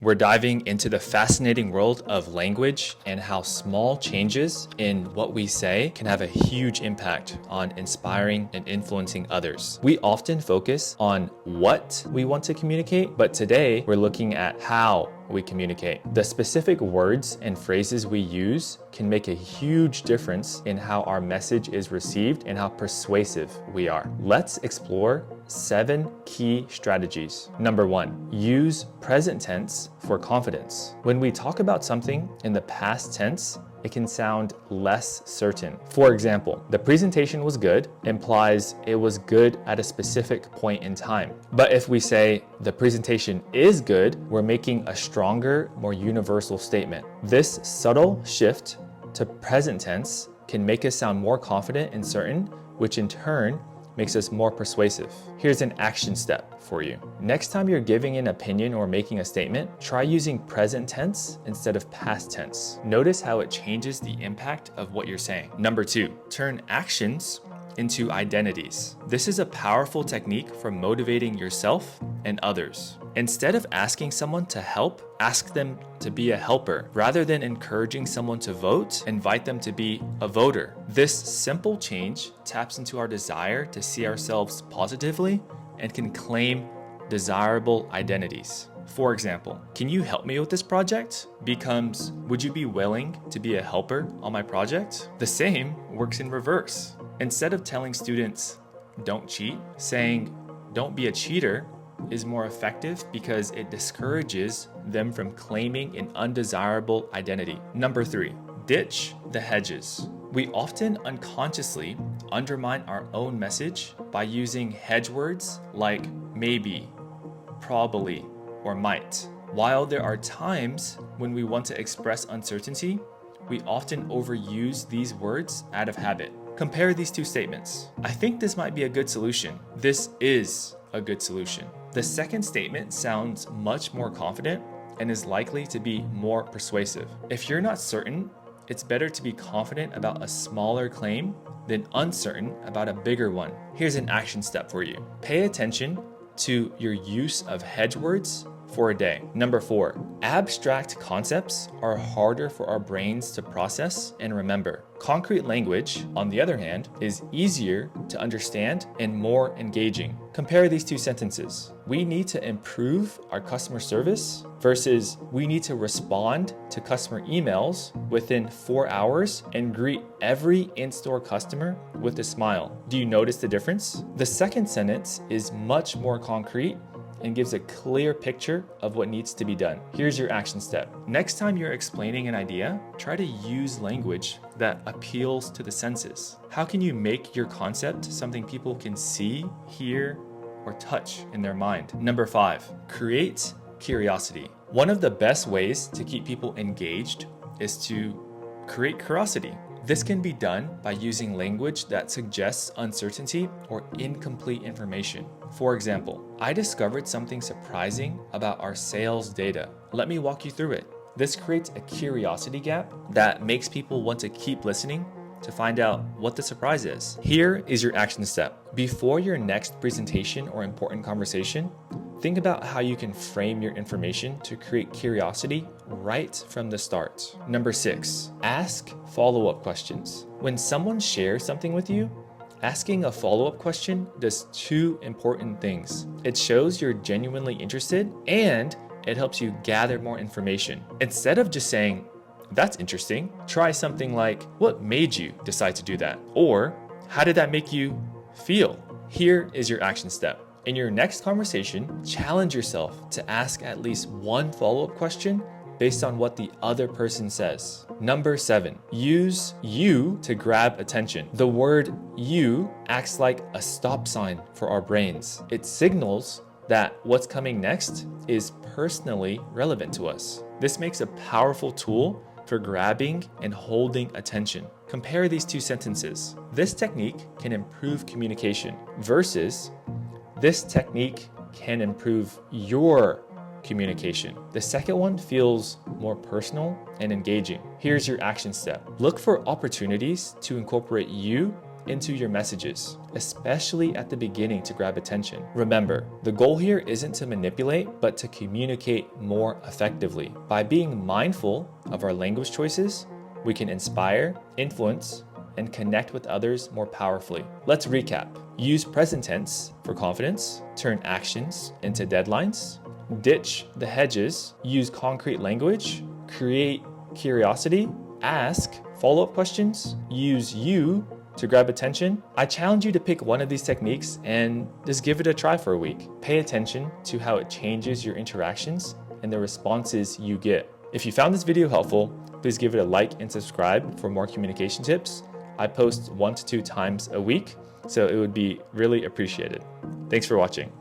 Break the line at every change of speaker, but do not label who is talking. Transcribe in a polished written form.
We're diving into the fascinating world of language and how small changes in what we say can have a huge impact on inspiring and influencing others. We often focus on what we want to communicate, but today we're looking at how we communicate. The specific words and phrases we use can make a huge difference in how our message is received and how persuasive we are. Let's explore 7 key strategies. Number 1, use present tense for confidence. When we talk about something in the past tense, it can sound less certain. For example, the presentation was good implies it was good at a specific point in time. But if we say the presentation is good, we're making a stronger, more universal statement. This subtle shift to present tense can make us sound more confident and certain, which in turn makes us more persuasive. Here's an action step for you. Next time you're giving an opinion or making a statement, try using present tense instead of past tense. Notice how it changes the impact of what you're saying. Number 2, turn actions into identities. This is a powerful technique for motivating yourself and others. Instead of asking someone to help, ask them to be a helper. Rather than encouraging someone to vote, invite them to be a voter. This simple change taps into our desire to see ourselves positively and can claim desirable identities. For example, can you help me with this project? Becomes, would you be willing to be a helper on my project? The same works in reverse. Instead of telling students, don't cheat, saying, don't be a cheater is more effective because it discourages them from claiming an undesirable identity. Number 3, ditch the hedges. We often unconsciously undermine our own message by using hedge words like maybe, probably, or might. While there are times when we want to express uncertainty, we often overuse these words out of habit. Compare these 2 statements. I think this might be a good solution. This is a good solution. The second statement sounds much more confident and is likely to be more persuasive. If you're not certain, it's better to be confident about a smaller claim than uncertain about a bigger one. Here's an action step for you. Pay attention to your use of hedge words for a day. Number 4, abstract concepts are harder for our brains to process and remember. Concrete language, on the other hand, is easier to understand and more engaging. Compare these 2 sentences. We need to improve our customer service versus we need to respond to customer emails within 4 hours and greet every in-store customer with a smile. Do you notice the difference? The second sentence is much more concrete and gives a clear picture of what needs to be done. Here's your action step. Next time you're explaining an idea, try to use language that appeals to the senses. How can you make your concept something people can see, hear, or touch in their mind? Number 5, create curiosity. One of the best ways to keep people engaged is to create curiosity. This can be done by using language that suggests uncertainty or incomplete information. For example, I discovered something surprising about our sales data. Let me walk you through it. This creates a curiosity gap that makes people want to keep listening to find out what the surprise is. Here is your action step. Before your next presentation or important conversation, think about how you can frame your information to create curiosity right from the start. Number 6, ask follow-up questions. When someone shares something with you, asking a follow-up question does 2 important things. It shows you're genuinely interested and it helps you gather more information. Instead of just saying, that's interesting, try something like, what made you decide to do that? Or, how did that make you feel? Here is your action step. In your next conversation, challenge yourself to ask at least 1 follow-up question based on what the other person says. Number 7, use you to grab attention. The word you acts like a stop sign for our brains. It signals that what's coming next is personally relevant to us. This makes a powerful tool for grabbing and holding attention. Compare these 2 sentences. This technique can improve communication versus this technique can improve your communication. The second one feels more personal and engaging. Here's your action step. Look for opportunities to incorporate you into your messages, especially at the beginning to grab attention. Remember, the goal here isn't to manipulate, but to communicate more effectively. By being mindful of our language choices, we can inspire, influence, and connect with others more powerfully. Let's recap. Use present tense for confidence, turn actions into deadlines, ditch the hedges, use concrete language, create curiosity, ask follow-up questions, use you to grab attention. I challenge you to pick one of these techniques and just give it a try for a week. Pay attention to how it changes your interactions and the responses you get. If you found this video helpful, please give it a like and subscribe for more communication tips. I post 1 to 2 times a week, so it would be really appreciated. Thanks for watching.